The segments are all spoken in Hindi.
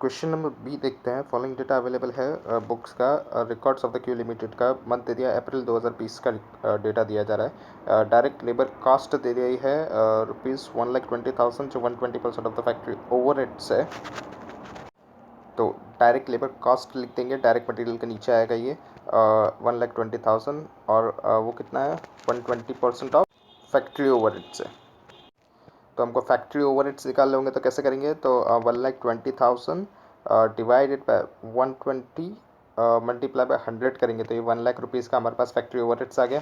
क्वेश्चन नंबर बी देखते हैं। फॉलोइंग डेटा अवेलेबल है बुक्स का। Records of the Q limited का मंथ दे दिया अप्रैल 2020 का डेटा दिया जा रहा है। डायरेक्ट लेबर कॉस्ट दे दी है ₹1,20,000 जो 120% ऑफ द फैक्ट्री ओवरहेड्स है। तो डायरेक्ट लेबर कॉस्ट लिख देंगे, डायरेक्ट मटेरियल के नीचे आएगा ये 1,20,000 और वो कितना है 120% ऑफ फैक्ट्री ओवरहेड्स है। तो हमको फैक्ट्री ओवरहेड्स निकाल लेंगे तो कैसे करेंगे, तो 1,20,000 डिवाइडेड बाय 120 मल्टीप्लाई बाय 100 करेंगे तो ये 1,00,000 रुपीज़ का हमारे पास फैक्ट्री ओवरहेड्स आ गया।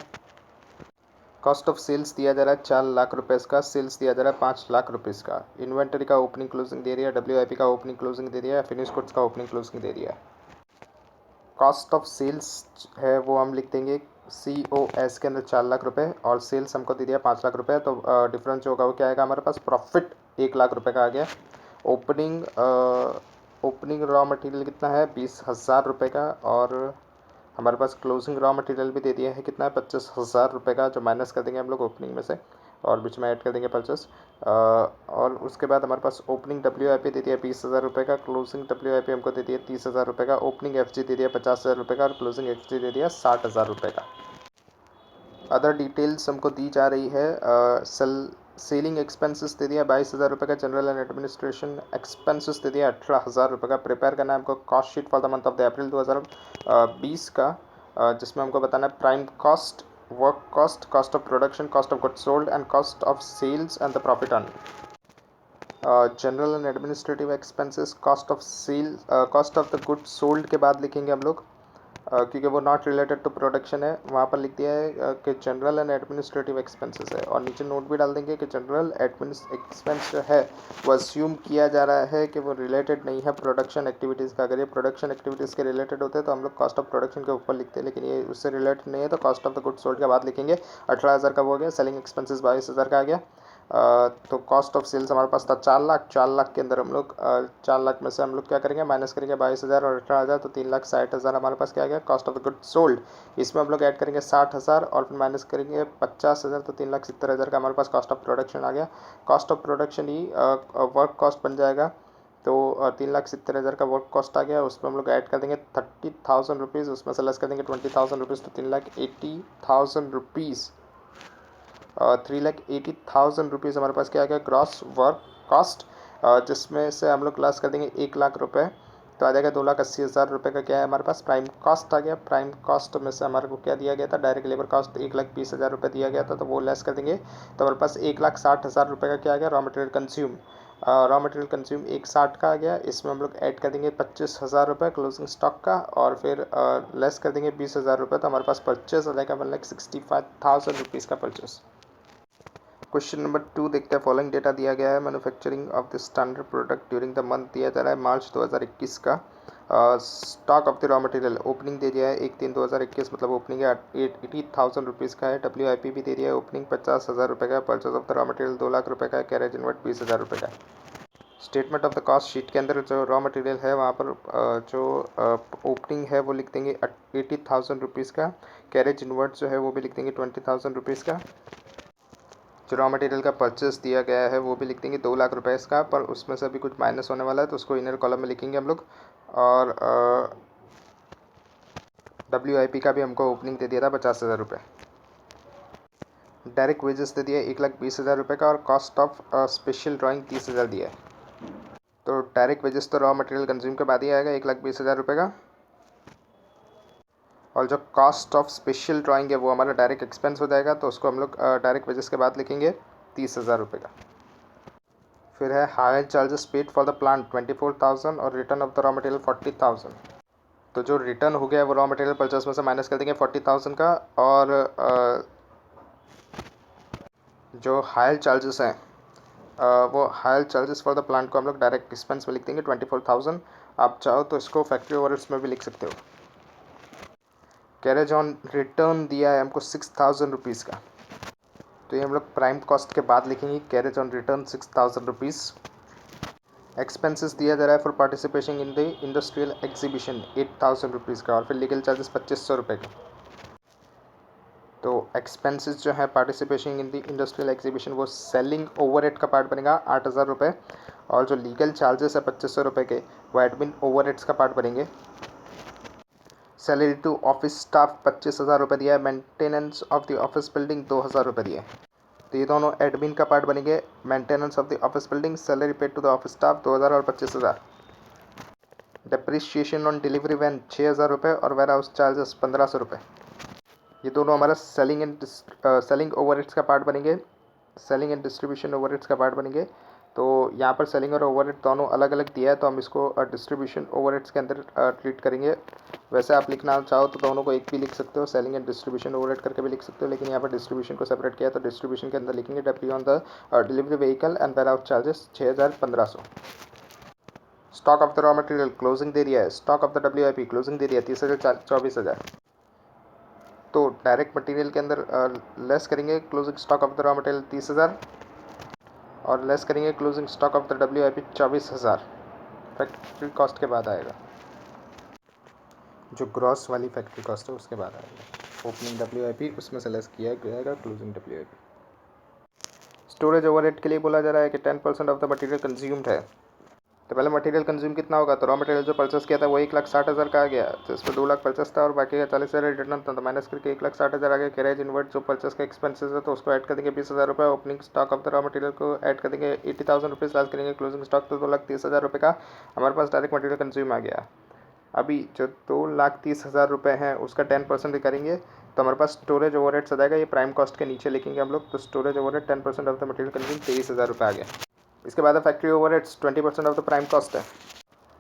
कॉस्ट ऑफ सेल्स दिया जा रहा है 4,00,000 रुपीज़ का, सेल्स दिया जा रहा है 5,00,000 रुपीज़ का। इन्वेंटरी का ओपनिंग क्लोजिंग दे दिया है, WIP का ओपनिंग क्लोजिंग दे दिया है, फिनिश गुड्स का ओपनिंग क्लोजिंग दे दिया है। कॉस्ट ऑफ सेल्स है वो हम लिख देंगे COS के अंदर 4,00,000 रुपये और सेल्स हमको दे दिया 5,00,000 रुपये। तो डिफरेंस जो होगा वो क्या आएगा हमारे पास, प्रॉफिट 1,00,000 रुपये का आ गया। ओपनिंग रॉ मटेरियल कितना है 20,000 रुपये का और हमारे पास क्लोजिंग रॉ मटेरियल भी दे दिया है कितना है 25,000 रुपये का, जो माइनस कर देंगे हम लोग ओपनिंग में से और बीच में ऐड कर देंगे परचेस। और उसके बाद हमारे पास ओपनिंग WIP दे दिया 20,000 रुपये का, क्लोजिंग WIP हमको दे दिया 30,000 रुपये का, ओपनिंग FG दे दिया 50,000 रुपये का और क्लोजिंग FG दे दिया 60,000 रुपये का। अदर डिटेल्स हमको दी जा रही है। सेलिंग एक्सपेंसेस दे दिया 22,000 रुपये का, जनरल एंड एडमिनिस्ट्रेशन एक्सपेंसेस दे दिया 18,000 रुपये का। प्रिपेयर करना है हमको cost sheet for the month of the April 2020 का, जिसमें हमको बताना है prime cost, work cost, cost of production, cost of goods sold and cost of sales and the profit earn. General and administrative expenses, cost of sale, cost of the goods sold के बाद लिखेंगे हम लोग क्योंकि वो नॉट रिलेटेड टू प्रोडक्शन है। वहाँ पर लिख दिया है कि जनरल एंड एडमिनिस्ट्रेटिव एक्सपेंसेस है और नीचे नोट भी डाल देंगे कि जनरल एक्सपेंस जो है वो अस्यूम किया जा रहा है कि वो रिलेटेड नहीं है प्रोडक्शन एक्टिविटीज़ का। अगर ये प्रोडक्शन एक्टिविटीज़ के रिलेटेड होते हैं तो हम लोग कॉस्ट ऑफ प्रोडक्शन के ऊपर लिखते हैं, लेकिन ये उससे रिलेटेड नहीं है तो cost of the goods sold के बाद लिखेंगे। 18,000 का वो हो गया। सेलिंग एक्सपेंसेस 22,000 का आ गया। तो कॉस्ट ऑफ सेल्स हमारे पास था 4,00,000। 4,00,000 के अंदर हम लोग 4,00,000 में से हम लोग क्या करेंगे, माइनस करेंगे 22,000 और 18,000 तो 3,60,000 हमारे पास क्या आ गया cost of the goods sold. इसमें हम लोग ऐड करेंगे 60,000 और फिर माइनस करेंगे 50,000 तो 3,70,000 का हमारे पास कॉस्ट ऑफ प्रोडक्शन आ गया। Cost of production he work cost बन जाएगा। तो 3,70,000 का वर्क कॉस्ट आ गया। उसमें हम लोग ऐड कर देंगे 30,000 रुपीज़, उसमें से लेस कर देंगे 20,000 रुपीज़ तो 3,80,000 रुपीज़। 3,80,000 रुपीज़ हमारे पास क्या आ गया ग्रॉस वर्क कॉस्ट, जिसमें से हम लोग लेस कर देंगे 1,00,000 रुपये तो आ जाएगा 2,80,000 रुपये का क्या है हमारे पास प्राइम कॉस्ट आ गया। प्राइम कॉस्ट में से हमारे को क्या दिया गया था, डायरेक्ट लेबर कॉस्ट 1,20,000 रुपये दिया गया था तो वो लेस कर देंगे तो हमारे पास 1,60,000 रुपये का क्या आ गया raw material consume. Raw material consume 1,60 का आ गया। इसमें हम लोग ऐड कर देंगे 25,000 रुपये क्लोजिंग स्टॉक का और फिर लेस कर देंगे 20,000 रुपये तो हमारे पास परचेस आ जाएगा 1,65,000 रुपीज़ का परचेस। क्वेश्चन नंबर 2 देखते हैं। फॉलोइंग डेटा दिया गया है manufacturing of the standard product during the month दिया जा रहा है मार्च 2021 का। Stock of the raw material opening दे दिया है 1/3/2021 मतलब ओपनिंग है 80,000 रुपीज़ का है। WIP भी दे दिया है ओपनिंग 50,000 रुपये का। Purchase of the raw material 2,00,000 रुपये का है। कैरेज इनवर्ट 20,000 रुपये का। Statement of the cost sheet के अंदर जो रॉ मटेरियल है वहाँ पर जो ओपनिंग है वो लिख देंगे 80,000 रुपीज़ का। कैरेज इनवर्ट जो है वो भी लिख देंगे 20,000 रुपीज़ का। जो रॉ मटेरियल का परचेस दिया गया है वो भी लिख देंगे 2,00,000 रुपये इसका, पर उसमें से अभी कुछ माइनस होने वाला है तो उसको इनर कॉलम में लिखेंगे हम लोग। और WIP का भी हमको ओपनिंग दे दिया था 50,000 रुपये। डायरेक्ट वेजेस दे दिया 1,20,000 रुपये का और कॉस्ट ऑफ स्पेशल ड्राइंग 30,000 दिया है। तो डायरेक्ट वेजेस तो रॉ मटेरियल कंज्यूम के बाद ही आएगा 1,20,000 रुपये का, और जो कॉस्ट ऑफ स्पेशल ड्राइंग है वो हमारा डायरेक्ट एक्सपेंस हो जाएगा तो उसको हम लोग डायरेक्ट वेजेस के बाद लिखेंगे 30,000 रुपये का। फिर है higher charges paid for the plant 24,000 और return of the raw material 40,000। तो जो रिटर्न हो गया है वो रॉ मटेरियल परचेस में से माइनस कर देंगे 40,000 का, और जो हायर चार्जेस हैं वो higher charges for the plant को हम लोग डायरेक्ट एक्सपेंस में लिख देंगे 24,000। आप चाहो तो इसको फैक्ट्री ओवरहेड्स में भी लिख सकते हो। कैरेज ऑन रिटर्न दिया है हमको 6,000 रुपीज़ का, तो ये हम लोग प्राइम कॉस्ट के बाद लिखेंगे carriage on return 6,000 rupees. Expenses दिया जा रहा है for participation in the industrial exhibition 8,000 rupees का और फिर लीगल चार्जेस 2,500 रुपये का। तो एक्सपेंसेस जो है participation in the industrial exhibition वो सेलिंग ओवरहेड का पार्ट बनेगा 8,000 रुपये, और जो लीगल चार्जेस है 2500 रुपये के, वो एडमिन ओवरहेड्स का पार्ट बनेंगे। सैलरी टू ऑफिस स्टाफ 25,000 रुपये दिया है। Maintenance of the office building 2,000 रुपये दिए। तो ये दोनों एडमिन का पार्ट बनेंगे। Maintenance of the office building, salary paid to the office staff 2,000 और 25,000। डिप्रिशिएशन ऑन डिलीवरी वैन 6,000 रुपये और वेयर हाउस चार्जेस 1,500 रुपये। ये दोनों हमारा सेलिंग ओवरहेड्स का पार्ट बनेंगे। सेलिंग एंड डिस्ट्रीब्यूशन ओवरहेड्स का पार्ट बनेंगे। तो यहाँ पर सेलिंग और ओवरहेड दोनों अलग अलग दिया है, तो हम इसको डिस्ट्रीब्यूशन ओवरहेड्स के अंदर ट्रीट करेंगे। वैसे आप लिखना चाहो तो दोनों को एक भी लिख सकते हो, सेलिंग एंड डिस्ट्रीब्यूशन ओवरहेड करके भी लिख सकते हो, लेकिन यहाँ पर डिस्ट्रीब्यूशन को सेपरेट किया तो डिस्ट्रीब्यूशन के अंदर लिखेंगे W on the delivery vehicle and warehouse charges 6,000 1,500। Stock of the raw material closing दे दिया है। Stock of the WIP closing दे दिया 30,000 24,000। तो डायरेक्ट मटेरियल के अंदर लेस करेंगे closing stock of the raw material 30,000 और लेस करेंगे closing stock of the WIP 24,000। Factory cost के बाद आएगा, जो ग्रॉस वाली फैक्ट्री कॉस्ट है उसके बाद आएगा। ओपनिंग WIP उसमें से लेस किया जाएगा क्लोजिंग WIP। स्टोरेज ओवरहेड के लिए बोला जा रहा है कि 10% ऑफ द मटेरियल कंज्यूम्ड है। तो पहले मटेरियल कंज्यूम कितना होगा, तो रॉ मटेरियल जो परचेस किया था वो 1,60,000 का आ गया, तो इसमें 2 लाख परचेस था और बाकी का 40,000 रिटर्न था, तो माइनस करके 1,60,000 आ गया। कैरेज इनवर्ट जो परचेस का एक्सपेंसेस है तो उसको ऐड कर देंगे 20,000 रुपये। Opening stock of the raw material को ऐड कर देंगे 80,000 रुपीज़ लास्ट करेंगे। क्लोजिंग स्टॉक तो 2,30,000 रुपये का हमारे पास डायरेक्ट मटेरियल कंज्यूम आ गया। अभी जो 2,30,000 रुपये हैं उसका 10% करेंगे तो हमारे पास स्टोरेज ओवरहेड्स आ जाएगा। ये प्राइम कॉस्ट के नीचे लिखेंगे हम लोग, तो storage overhead 10% of the material consume 23,000 रुपये आ गया। इसके बाद factory overheads 20% of the prime cost है।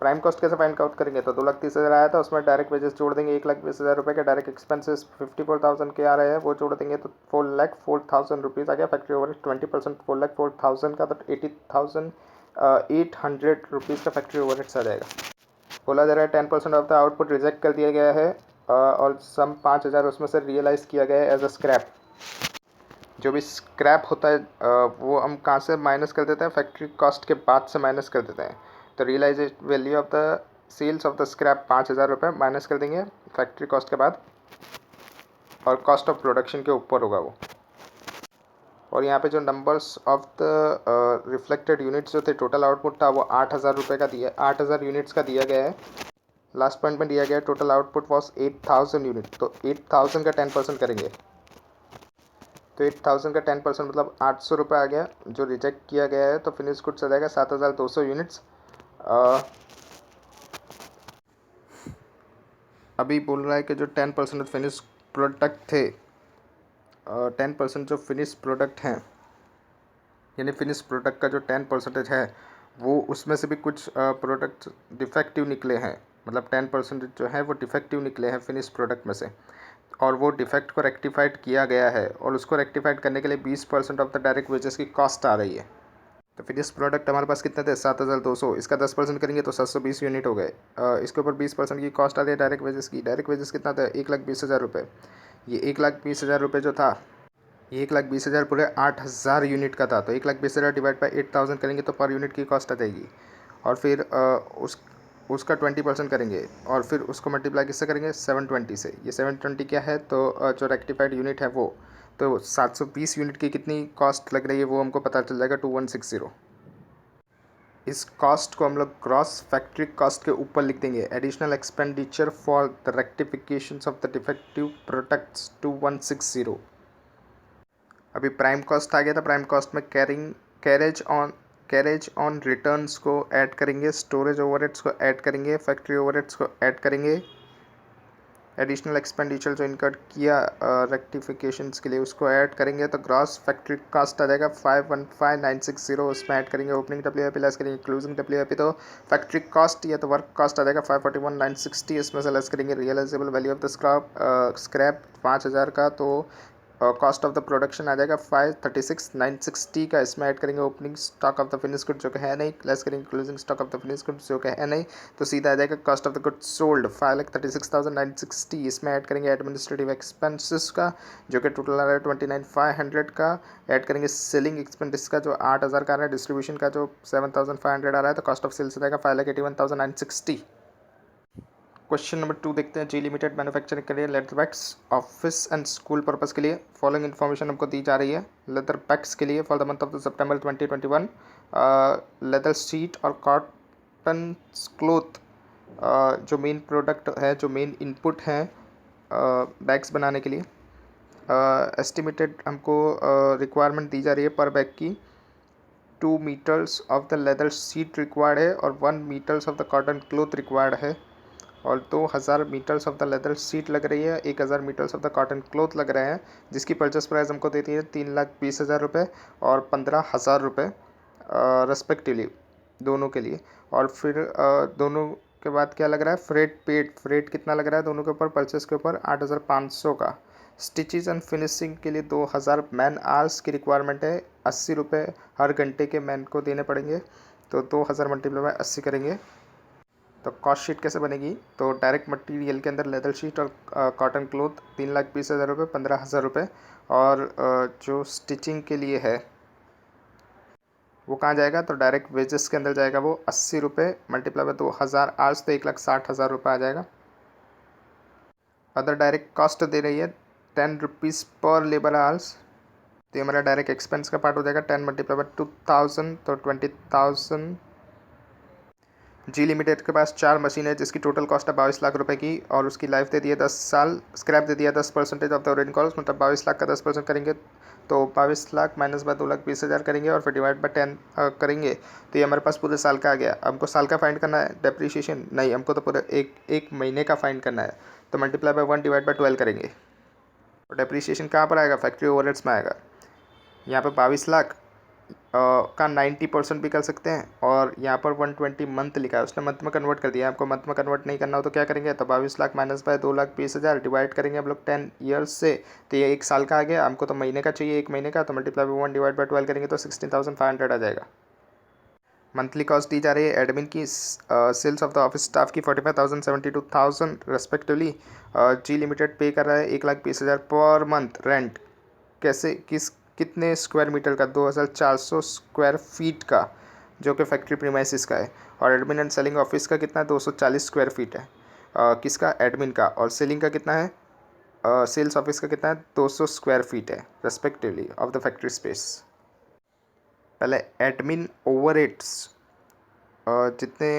प्राइम कॉस्ट कैसे फाइंड आउट करेंगे, तो 2,30,000 आया था, उसमें डायरेक्ट वेजेस जोड़ देंगे 1,20,000 रुपये के। डायरेक्ट एक्सपेंसेस 54,000 के आ रहे हैं, वो जोड़ देंगे तो 4,04,000 रुपीज़ आ गया। फैक्ट्री ओवरहेड 20% 4,04,000 का, तो 80,800 रुपीज़ का फैक्ट्री ओवरहेड्स आ जाएगा। बोला जा रहा है 10% ऑफ द आउटपुट रिजेक्ट कर दिया गया है और सम 5,000 उसमें से रियलाइज़ किया गया है एज अ स्क्रैप। जो भी स्क्रैप होता है वो हम कहाँ से माइनस कर देते हैं, फैक्ट्री कॉस्ट के बाद से माइनस कर देते हैं। तो realise value of the sales of the scrap 5,000 रुपये माइनस कर देंगे फैक्ट्री कॉस्ट के बाद, और कॉस्ट ऑफ प्रोडक्शन के ऊपर होगा वो। और यहाँ पे जो numbers of the reflected units जो थे, टोटल आउटपुट था वो 8,000 रुपये का दिया, 8,000 यूनिट्स का दिया गया है। लास्ट पॉइंट में दिया गया है टोटल आउटपुट वॉज 8,000 यूनिट, तो 8,000 का 10% करेंगे तो 8,000 का 10% मतलब 800 रुपये आ गया जो रिजेक्ट किया गया है। तो फिनिश गुड्स आ जाएगा 7,200 यूनिट्स। अभी बोल रहा है कि जो 10% फिनिश प्रोडक्ट थे, 10% जो फिनिश प्रोडक्ट हैं, यानी फिनिश प्रोडक्ट का जो 10% है वो उसमें से भी कुछ प्रोडक्ट डिफेक्टिव निकले हैं। मतलब 10% जो है वो डिफेक्टिव निकले हैं फिनिश प्रोडक्ट में से, और वो डिफेक्ट को रेक्टिफाइड किया गया है, और उसको रेक्टिफाइड करने के लिए 20% ऑफ द डायरेक्ट वेजेस की कॉस्ट आ रही है। तो फिनिश प्रोडक्ट हमारे पास कितने थे, 7,200, इसका 10% करेंगे तो 720 यूनिट हो गए। इसके ऊपर 20% की कॉस्ट आ रही है डायरेक्ट वेजेस की। डायरेक्ट वेजेस कितना था, 1,20,000 रुपये। ये 1,20,000 रुपये जो था, ये 1,20,000 पूरे 8,000 यूनिट का था। तो 1,20,000 डिवाइड बाई 8,000 करेंगे तो पर यूनिट की कॉस्ट आ जाएगी, और फिर उसका 20% करेंगे, और फिर उसको मल्टीप्लाई किससे करेंगे, 720 से। ये 720 क्या है, तो जो रेक्टिफाइड यूनिट है वो, तो 720 यूनिट की कितनी कॉस्ट लग रही है वो हमको पता चल जाएगा, 2160। इस कॉस्ट को हम लोग ग्रॉस फैक्ट्री कॉस्ट के ऊपर लिख देंगे, additional expenditure for the rectifications of the defective products 2160। अभी प्राइम कॉस्ट आ गया था, प्राइम कॉस्ट में कैरेज ऑन रिटर्न्स को ऐड करेंगे, स्टोरेज ओवरहेड्स को ऐड करेंगे, फैक्ट्री ओवरहेड्स को ऐड करेंगे, एडिशनल एक्सपेंडिचर जो इनकर्ड किया रेक्टिफिकेशंस के लिए उसको ऐड करेंगे, तो ग्रॉस फैक्ट्री कॉस्ट आ जाएगा 515,960। उसमें ऐड करेंगे ओपनिंग WIP, लेस करेंगे क्लोजिंग WIP, तो फैक्ट्री कॉस्ट या तो वर्क कॉस्ट आ जाएगा 541,960। इसमें से लेस करेंगे realisable value of the scrap 5,000 का, तो कॉस्ट ऑफ द प्रोडक्शन आ जाएगा 536,960 का। इसमें ऐड करेंगे opening stock of the finish good जो कि है नहीं, लेस करेंगे closing stock of the finish good जो कि है नहीं, तो सीधा आ जाएगा cost of the good sold 536,960। इसमें ऐड करेंगे एडमिनिस्ट्रेटिव एक्सपेंसेस का जो कि टोटल आ रहा है 29,500 का। ऐड करेंगे सेलिंग एक्सपेंसेस का जो 8,000 का आ रहा है, डिस्ट्रीब्यूशन का जो 7,500 आ रहा है, तो कॉस्ट ऑफ सेल्स आ जाएगा 5,81,960। क्वेश्चन नंबर 2 देखते हैं। जी लिमिटेड मैन्युफैक्चरिंग के लिए leather bags office and school purpose के लिए फॉलोइंग इन्फॉर्मेशन हमको दी जा रही है। लेदर बैग्स के लिए for the month of the September 2021 leather sheet और कॉटन क्लोथ जो मेन प्रोडक्ट है, जो मेन इनपुट है बैग्स बनाने के लिए, एस्टिमेटेड हमको रिक्वायरमेंट दी जा रही है पर बैग की 2 metres of the leather sheet required है और 1 metres of the cotton cloth required है, और 2000 metres of the leather sheet लग रही है, 1000 metres of the cotton cloth लग रहे हैं, जिसकी परचेस प्राइस हमको देती है 3,20,000 रुपये और 15,000 रुपये रेस्पेक्टिवली दोनों के लिए। और फिर दोनों के बाद क्या लग रहा है, फ्रेट कितना लग रहा है दोनों के ऊपर, परचेस के ऊपर 8,500 का। स्टिचेस एंड फिनिशिंग के लिए 2000 मैन आवर्स की रिक्वायरमेंट है, 80 रुपये हर घंटे के मैन को देने पड़ेंगे, तो 2000 मल्टीप्लाई बाय 80 करेंगे तो कॉस्ट शीट कैसे बनेगी। तो डायरेक्ट मटेरियल के अंदर लेदर शीट और कॉटन क्लोथ 3,20,000 रुपये, 15,000 रुपये, और जो स्टिचिंग के लिए है वो कहाँ जाएगा, तो डायरेक्ट वेजेस के अंदर जाएगा, वो 80 रुपये मल्टीप्लाई बाय 2000 आवर्स, तो 1,60,000 रुपये आ जाएगा। अदर डायरेक्ट कॉस्ट दे रही है 10 रुपीज़ पर लेबर आवर्स, तो ये हमारा डायरेक्ट एक्सपेंस का पार्ट हो जाएगा। 10 मल्टीप्लाई बाय 2000 तो 20,000। जी लिमिटेड के पास 4 मशीन है जिसकी टोटल कॉस्ट है 22 लाख रुपए की, और उसकी लाइफ दे दी है 10 साल। स्क्रैप दे दिया 10% ऑफ द ओरिजिनल कॉस्ट, मतलब 22 लाख का 10% करेंगे तो 22 लाख माइनस बाय 2,20,000 करेंगे और फिर डिवाइड बाय 10 करेंगे, तो ये हमारे पास पूरे साल का आ गया। हमको साल का फाइंड करना है, डेप्रीशिएशन नहीं, हमको तो पूरे एक महीने का फाइंड करना है, तो मल्टीप्लाई बाय 1 डिवाइड बाय 12 करेंगे। और डेप्रीशिएशन कहाँ पर आएगा, फैक्ट्री ओवरहेड्स में आएगा। यहाँ पर 22 लाख का 90% भी कर सकते हैं, और यहाँ पर 120 मंथ लिखा है, उसने मंथ में कन्वर्ट कर दिया। आपको मंथ में कन्वर्ट नहीं करना हो तो क्या करेंगे, तो 22 लाख माइनस बाय 2,20,000 डिवाइड करेंगे हम लोग 10 ईयर्स से, तो ये 1 साल का आ गया। हमको तो महीने का चाहिए, 1 महीने का, तो मल्टीप्लाई बाय 1 डिवाइड बाय 12 करेंगे तो 16,500 आ जाएगा। मंथली कॉस्ट दी जा रही है एडमिन की, sales of the office staff की 45,000 72,000 रेस्पेक्टिवली। जी लिमिटेड पे कर रहा है 1,20,000 पर मंथ रेंट। कैसे, कितने स्क्वायर मीटर का, 2,400 स्क्वायर फीट का, जो कि फैक्ट्री प्रीमाइसिस का है। और एडमिन एंड सेलिंग ऑफिस का कितना है, 240 स्क्वायर फीट है, किसका, एडमिन का। और सेलिंग का कितना है, सेल्स ऑफिस का कितना है, 200 स्क्वायर फीट है respectively of the factory space. पहले एडमिन ओवरहेड्स जितने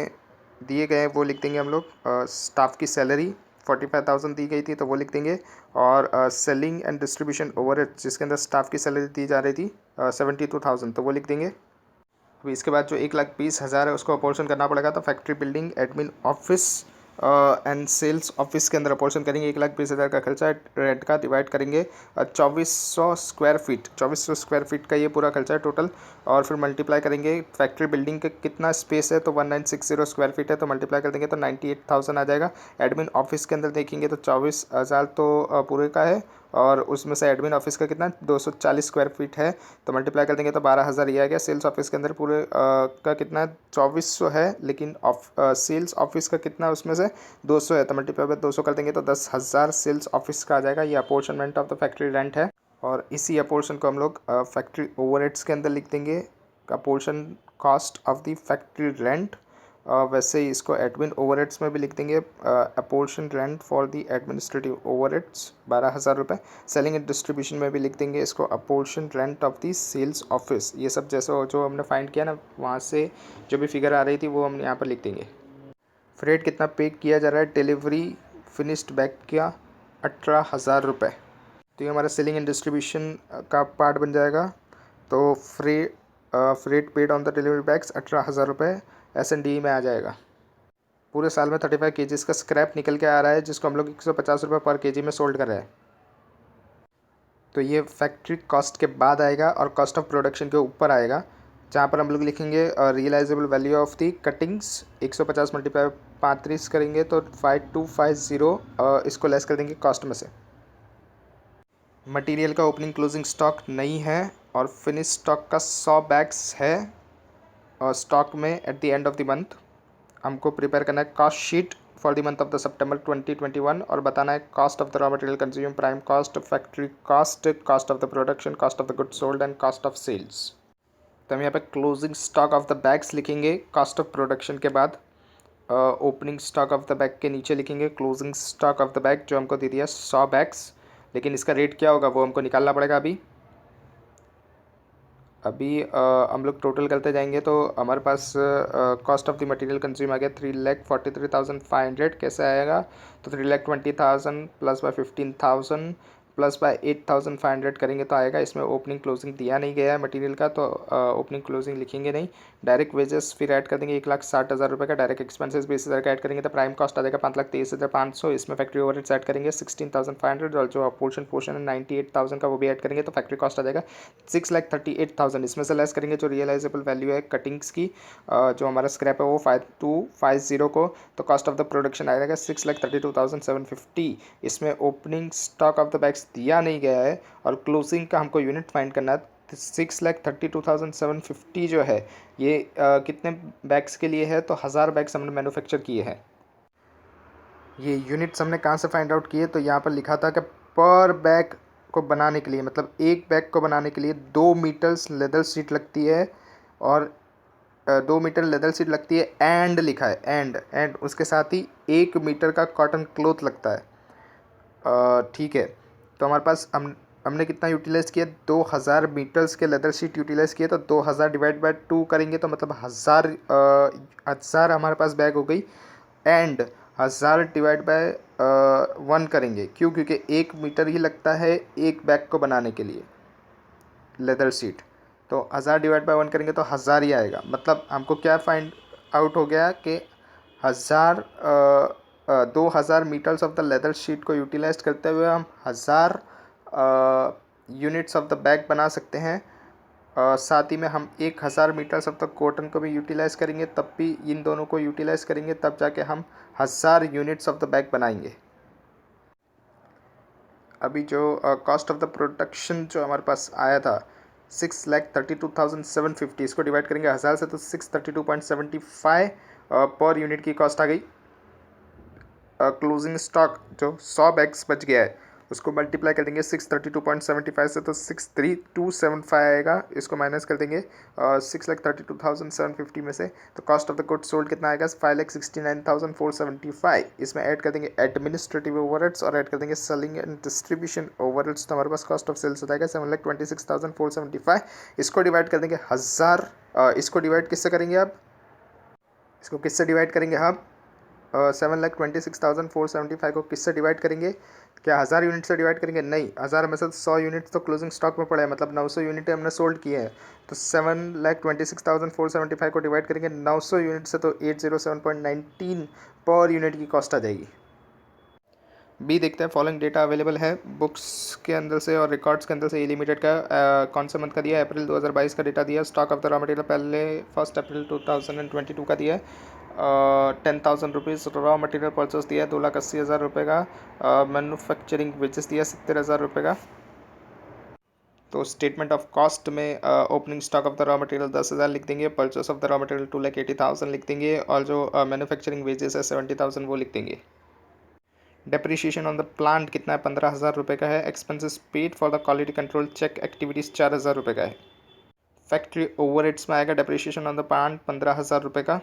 दिए गए हैं वो लिख देंगे हम लोग। स्टाफ की सैलरी 45,000 दी गई थी तो वो लिख देंगे, और सेलिंग एंड डिस्ट्रीब्यूशन ओवरहेड जिसके अंदर स्टाफ की सैलरी दी जा रही थी 72,000 तो वो लिख देंगे। अभी इसके बाद जो 1,20,000 है उसको अपोर्शन करना पड़ेगा, तो factory building admin office and sales office के अंदर अपोर्शन करेंगे। 1,20,000 का खर्चा रेंट का, डिवाइड करेंगे 2400 स्क्वायर फीट, 2400 स्क्वायर फीट का ये पूरा खर्चा है टोटल, और फिर मल्टीप्लाई करेंगे फैक्ट्री बिल्डिंग का कितना स्पेस है, तो 1960 स्क्वायर फीट है, तो मल्टीप्लाई कर देंगे तो 98,000 आ जाएगा। एडमिन ऑफिस के अंदर देखेंगे तो 24,000 तो पूरे का है, और उसमें से एडमिन ऑफिस का कितना 240 स्क्वायर फीट है, तो मल्टीप्लाई कर देंगे तो 12,000 ये आ गया। सेल्स ऑफिस के अंदर पूरे का कितना है, 2400 है, लेकिन सेल्स ऑफिस का कितना उसमें से 200 है, तो मल्टीप्लाई बाय 200 कर देंगे तो 10,000 सेल्स ऑफिस का आ जाएगा। ये apportionment of the factory rent है, और इसी अपोर्शन को हम लोग फैक्ट्री ओवरहेड्स के अंदर लिख देंगे, apportion cost of the factory rent. वैसे ही इसको एडमिन ओवरहेड्स में भी लिख देंगे, apportion rent for the administrative overheads 12,000 रुपये। सेलिंग एंड डिस्ट्रीब्यूशन में भी लिख देंगे इसको, apportion rent of the sales office. ये सब जैसे जो हमने फाइंड किया ना, वहाँ से जो भी फिगर आ रही थी वो हम यहाँ पर लिख देंगे। फ्रेट कितना पे किया जा रहा है, डिलीवरी फिनिश्ड बैग का 18,000 रुपये, तो ये हमारा सेलिंग एंड डिस्ट्रीब्यूशन का पार्ट बन जाएगा। तो freight paid on the delivery bags 18,000 रुपये S&D में आ जाएगा। पूरे साल में 35 केजीज़ का स्क्रैप निकल के आ रहा है, जिसको हम लोग 150 रुपये पर केजी में सोल्ड कर रहे हैं, तो ये फैक्ट्री कॉस्ट के बाद आएगा और कॉस्ट ऑफ प्रोडक्शन के ऊपर आएगा, जहाँ पर हम लोग लिखेंगे realisable value of the cuttings 150 multiply 35 करेंगे तो 5250, इसको लेस कर देंगे कॉस्ट में से। मटेरियल का ओपनिंग क्लोजिंग स्टॉक नहीं है, और फिनिश स्टॉक का 100 बैग्स है और स्टॉक में at the end of the month. हमको प्रिपेयर करना है cost sheet for the month of the September 2021, और बताना है cost of the raw material consume, prime cost, factory cost, cost of the production, cost of the good sold and cost of sales. तो हम यहाँ पे closing stock of the bags लिखेंगे कॉस्ट ऑफ प्रोडक्शन के बाद, opening stock of the bag के नीचे लिखेंगे closing stock of the bag, जो हमको दे दिया 100 बैग्स, लेकिन इसका रेट क्या होगा वो हमको निकालना पड़ेगा अभी। अभी हम लोग टोटल करते जाएंगे तो हमारे पास cost of the material consume आ गया 3,43,500। कैसे आएगा? तो 3,20,000 प्लस बाय 15,000 प्लस बाय 8,500 करेंगे तो आएगा। इसमें ओपनिंग क्लोजिंग दिया नहीं गया है मटेरियल का, तो ओपनिंग क्लोजिंग लिखेंगे नहीं। डायरेक्ट वेजेस फिर ऐड कर देंगे 1,60,000 रुपये का। डायरेक्ट एक्सपेंसेस 20,000 का ऐड करेंगे तो प्राइम कॉस्ट आ जाएगा 5,23,500। इसमें फैक्ट्री ओवरहेड्स ऐड करेंगे 16,500 और जो पोर्शन है 98,000 का वो भी ऐड करेंगे तो फैक्ट्री कॉस्ट आ जाएगा 6,38,000। इसमें से लेस करेंगे जो रियलाइजेबल वैल्यू है कटिंग्स की, जो हमारा स्क्रैप है वो 5250 को, तो कॉस्ट ऑफ द प्रोडक्शन आ जाएगा 6,32,750। इसमें opening stock of the bags दिया नहीं गया है और क्लोजिंग का हमको यूनिट फाइंड करना है। 6,32,750 जो है ये कितने बैग्स के लिए है? तो 1000 बैग्स हमने मैन्युफैक्चर किए हैं। ये यूनिट्स हमने कहाँ से फाइंड आउट किए? तो यहाँ पर लिखा था कि पर बैग को बनाने के लिए, मतलब एक बैग को बनाने के लिए 2 मीटर्स लेदर शीट लगती है और 2 मीटर लेदर शीट लगती है एंड लिखा है, एंड उसके साथ ही 1 मीटर का कॉटन क्लोथ लगता है। ठीक है, तो हमारे पास हमने कितना यूटिलाइज़ किया? 2000 मीटर्स के लेदर शीट यूटिलाइज़ किए, तो 2000 डिवाइड बाय 2 करेंगे तो मतलब 1000 हमारे पास बैग हो गई। एंड 1000 डिवाइड बाय 1 करेंगे, क्यों? क्योंकि 1 मीटर ही लगता है एक बैग को बनाने के लिए लेदर शीट। तो 1000 डिवाइड बाय 1 करेंगे तो 1000 ही आएगा। मतलब हमको क्या फाइंड आउट हो गया कि 2000 metres of the leather sheet को यूटिलाइज करते हुए हम 1000 यूनिट्स ऑफ द बैग बना सकते हैं। साथ ही में हम 1000 मीटर्स ऑफ द कॉटन को भी यूटिलाइज करेंगे, तब भी इन दोनों को यूटिलाइज करेंगे तब जाके हम 1000 यूनिट्स ऑफ द बैग बनाएंगे। अभी जो कॉस्ट ऑफ द प्रोडक्शन जो हमारे पास आया था 6,32,750, इसको डिवाइड करेंगे 1000 से तो 632.75 पर यूनिट की कॉस्ट आ गई। क्लोजिंग स्टॉक जो 100 बैग्स बच गया है उसको मल्टीप्लाई कर देंगे 632.75 से तो 63275 आएगा। इसको माइनस कर देंगे 6,32,750 में से, तो cost of the goods sold कितना आएगा? 5,69,475। इसमें ऐड कर देंगे एडमिनिस्ट्रेटिव ओवरहेड्स और ऐड कर देंगे सेलिंग एंड डिस्ट्रीब्यूशन ओवरहेड्स, तो हमारे पास कॉस्ट ऑफ सेल्स हो जाएगा 7,26,475। इसको डिवाइड कर देंगे 1000। इसको डिवाइड किससे करेंगे आप? इसको किससे डिवाइड करेंगे हम? 7,26,475 को किससे डिवाइड करेंगे? क्या 1000 यूनिट से डिवाइड करेंगे? नहीं, 1000 में से 100 यूनिट तो क्लोजिंग स्टॉक में पड़ा है, मतलब 900 यूनिट हमने सोल्ड किए हैं। तो 7,26,475 को डिवाइड करेंगे 900 यूनिट से तो 807.19 पर यूनिट की कॉस्ट आ जाएगी। बी देखते हैं। फॉलोइंग डेटा अवेलेबल है बुक्स के अंदर से और रिकॉर्ड्स के अंदर से। ये लिमिटेड का कौन से मंथ का दिया है? अप्रैल 2022 का डेटा दिया। Stock of the raw material पहले 1 अप्रैल 2022 का दिया है। 10,000 रुपीज़ रॉ मटेरियल परचेस दिया है 2,80,000 रुपये का। मैन्युफैक्चरिंग वेजेस दिया 70,000 रुपये का। तो स्टेटमेंट ऑफ कॉस्ट में opening stock of the raw material 10,000 लिख देंगे, purchase of the raw material 2,80,000 लिख देंगे और जो मैन्युफैक्चरिंग वेजेस है 70,000 वो लिख देंगे। डेप्रिशिएशन ऑन द प्लांट कितना है? 15,000 रुपये का है। Expenses paid for the quality control check activities 4,000 रुपये का है। फैक्ट्री ओवरहेड्स में आएगा डेप्रिशिएशन ऑन द प्लांट 15,000 रुपये का।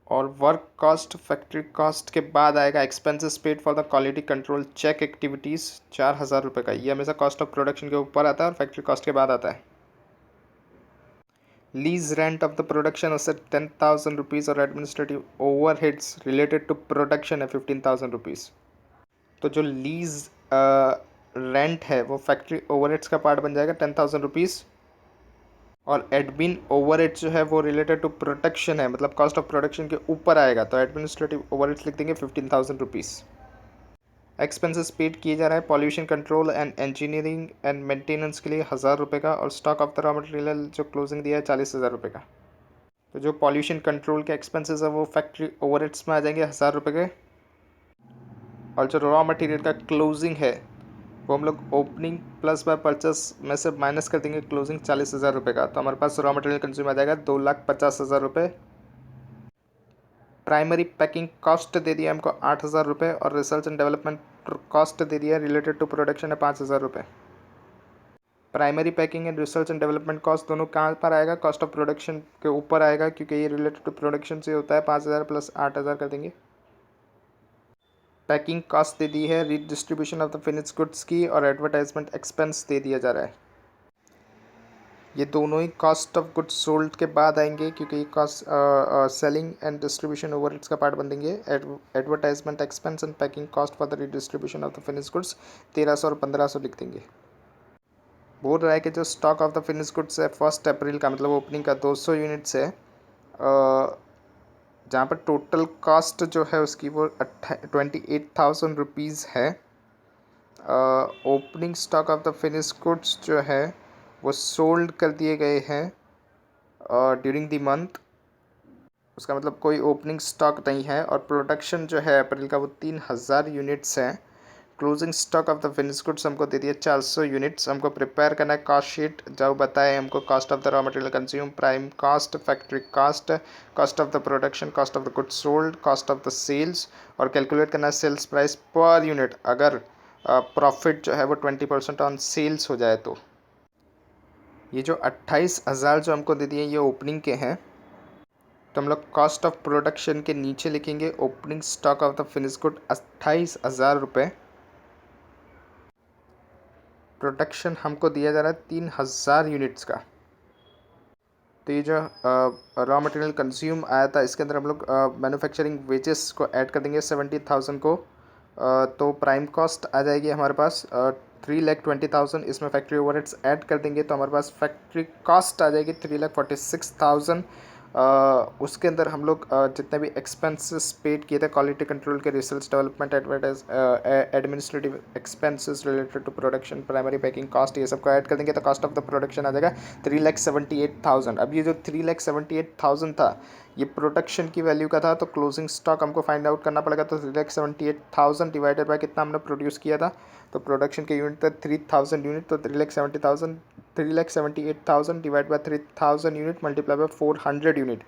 और वर्क कॉस्ट फैक्ट्री कॉस्ट के बाद आएगा expenses paid for the quality control check activities 4,000 रुपये का। ये हमेशा कॉस्ट ऑफ प्रोडक्शन के ऊपर आता है और फैक्ट्री कॉस्ट के बाद आता है। Lease rent of the production उससे 10,000 रुपीज़ और administrative overheads related to production है 15,000 रुपीज़। तो जो लीज रेंट है वो फैक्ट्री ओवरहेड्स का पार्ट बन जाएगा 10,000 रुपीज़ और एडमिन ओवरहेड्स जो है वो रिलेटेड टू प्रोडक्शन है, मतलब कॉस्ट ऑफ प्रोडक्शन के ऊपर आएगा, तो एडमिनिस्ट्रेटिव ओवरहेड्स लिख देंगे 15,000 रुपीज़। एक्सपेंसेस पेड किए जा रहा है pollution control and engineering and maintenance के लिए 1,000 रुपये का और stock of the raw material जो क्लोजिंग दिया है 40,000 रुपये का। तो जो पॉल्यूशन कंट्रोल के एक्सपेंसेस है वो फैक्ट्री ओवरहेड्स में आ जाएंगे 1,000 रुपये के और जो रॉ मटेरियल का क्लोजिंग है वो हम लोग ओपनिंग प्लस बाय परचेस में से माइनस कर देंगे क्लोजिंग 40,000 रुपये का। तो हमारे पास रॉ मटेरियल कंज्यूम आ जाएगा 2,50,000 रुपये। प्राइमरी पैकिंग कॉस्ट दे दिया हमको 8,000 रुपये और रिसर्च एंड डेवलपमेंट कॉस्ट दे दिया रिलेटेड टू प्रोडक्शन है 5,000 रुपये। Primary packing and research and development cost दोनों कहाँ पर आएगा? कॉस्ट ऑफ प्रोडक्शन के ऊपर आएगा क्योंकि ये रिलेटेड टू प्रोडक्शन से होता है। 5,000 प्लस 8,000 कर देंगे। पैकिंग कॉस्ट दे दी है redistribution of the finish goods की और एडवर्टाइजमेंट एक्सपेंस दे दिया जा रहा है। ये दोनों ही कॉस्ट ऑफ गुड्स सोल्ड के बाद आएंगे, क्योंकि ये cost selling and distribution overheads का पार्ट बन देंगे। Advertisement expense and packing cost for the redistribution of the finish goods 1300 और 1500 लिख देंगे। बोल रहा है कि जो stock of the finish goods है 1 अप्रैल का, मतलब ओपनिंग का 200 यूनिट्स है, जहाँ पर टोटल कॉस्ट जो है उसकी वो 28,000 रुपीज़ है। Opening stock of the finish goods जो है वो सोल्ड कर दिए गए हैं ड्यूरिंग द मंथ, उसका मतलब कोई ओपनिंग स्टॉक नहीं है। और प्रोडक्शन जो है अप्रैल का वो 3000 यूनिट्स है। Closing stock of the finish goods हमको दे दिया 400 यूनिट्स। हमको प्रिपेयर करना है कॉस्ट शीट, जो बताए हमको cost of the raw material consume, prime cost, factory cost, cost of the production, cost of the goods sold, cost of the sales, और कैलकुलेट करना है सेल्स प्राइस पर यूनिट अगर प्रॉफिट जो है वो 20% ऑन सेल्स हो जाए तो। ये जो 28,000 जो हमको दे दिए ये ओपनिंग के हैं, तो हम लोग कॉस्ट ऑफ प्रोडक्शन के नीचे लिखेंगे opening stock of the finish good 28,000 रुपये। प्रोडक्शन हमको दिया जा रहा है 3000 यूनिट्स का। तो ये जो रॉ मटेरियल कंज्यूम आया था इसके अंदर हम लोग मैन्युफैक्चरिंग वेजेस को ऐड कर देंगे 70,000 को। तो प्राइम कॉस्ट आ जाएगी हमारे पास 3,20,000। इसमें फैक्ट्री ओवरहेड्स ऐड कर देंगे तो हमारे पास फैक्ट्री कॉस्ट आ जाएगी 3,46,000। उसके अंदर हम लोग जितने भी एक्सपेंसेस पेड किए थे क्वालिटी कंट्रोल के, research development, administrative expenses related to production, primary packing cost, ये सबको ऐड कर देंगे तो कॉस्ट ऑफ द प्रोडक्शन आ जाएगा 3,78,000। अब ये जो 3,78,000 था ये प्रोडक्शन की वैल्यू का था, तो क्लोजिंग स्टॉक हमको फाइंड आउट करना पड़ेगा। तो 3,78,000 डिवाइडेड बाय कितना हमने प्रोड्यूस किया था, तो प्रोडक्शन के यूनिट थे 3000 यूनिट, तो 3,78,000 divide by 3000 unit multiply by 400 unit.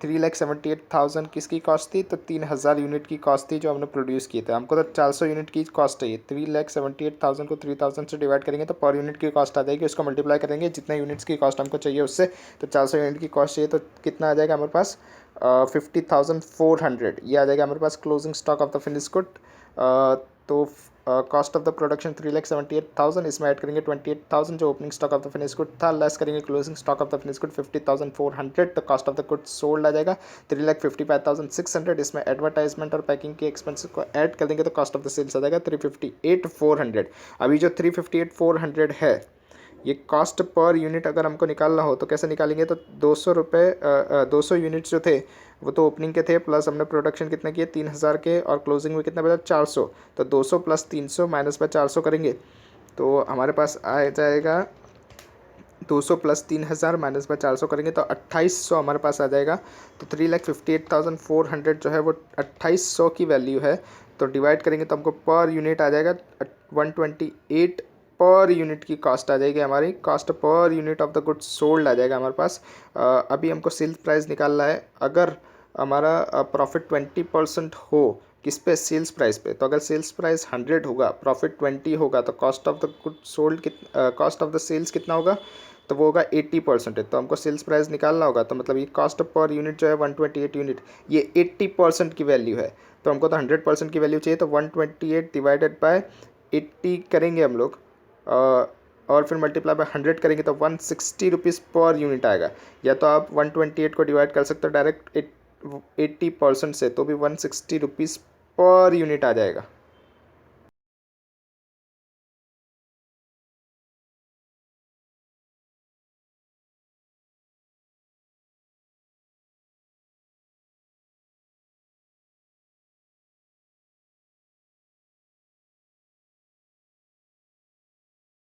3,78,000 किसकी कॉस्ट थी, तो 3000 यूनिट की कॉस्ट थी जो हमने प्रोड्यूस किए थे। हमको तो 400 यूनिट की कॉस्ट चाहिए। 3,78,000 को 3000 से डिवाइड करेंगे तो पर यूनिट की कॉस्ट आ जाएगी, उसको मल्टीप्लाई करेंगे जितने यूनिट्स की कॉस्ट हमको चाहिए उससे, तो 400 यूनिट की कॉस्ट चाहिए तो कितना आ जाएगा हमारे पास 50,400। ये आ जाएगा हमारे पास closing stock of the finish good. तो कॉस्ट ऑफ द प्रोडक्शन 3,78,000, इसमें ऐड करेंगे 28,000 जो opening stock of the finish good था, लेस करेंगे closing stock of the finish good 50,400। तो cost of the good sold आ जाएगा 3,55,600। इसमें एडवर्टाइजमेंट और पैकिंग के एक्सपेंसेस को ऐड कर देंगे तो कॉस्ट ऑफ द सेल्स आ जाएगा 358,400। अभी जो 358,400 है ये कॉस्ट पर यूनिट अगर हमको निकालना हो तो कैसे निकालेंगे, तो 200 रुपये 200 यूनिट्स जो थे वो तो ओपनिंग के थे, प्लस हमने प्रोडक्शन कितने किए 3000 के, और क्लोजिंग में कितना बचा 400। तो 200 प्लस 300 माइनस बाय 400 करेंगे तो हमारे पास आ जाएगा 200 प्लस 3000 माइनस बाय 400 करेंगे तो 2800 हमारे पास आ जाएगा। तो 3,58,400 जो है वो 2800 की वैल्यू है। तो डिवाइड करेंगे तो हमको पर यूनिट आ जाएगा 128 पर यूनिट की कॉस्ट आ जाएगी। हमारी cost per unit of the goods sold आ जाएगा हमारे पास। अभी हमको सेल्स प्राइस निकालना है। अगर हमारा प्रॉफिट 20% हो किस पे, सेल्स प्राइस पे, तो अगर सेल्स प्राइस 100 होगा, प्रॉफिट 20 होगा, तो cost of the good sold cost of the sales कितना होगा, तो वो होगा 80%। तो हमको सेल्स प्राइस निकालना होगा, तो मतलब ये कॉस्ट पर यूनिट जो है 128 यूनिट, ये 80% की वैल्यू है। तो हमको तो 100% की वैल्यू चाहिए, तो 128 डिवाइडेड बाय 80 करेंगे हम लोग, और फिर मल्टीप्लाई बाय 100 करेंगे तो 160 रुपीज़ पर यूनिट आएगा। या तो आप 128 को डिवाइड कर सकते हो डायरेक्ट 80% से, तो भी 160 रुपीज़ पर यूनिट आ जाएगा।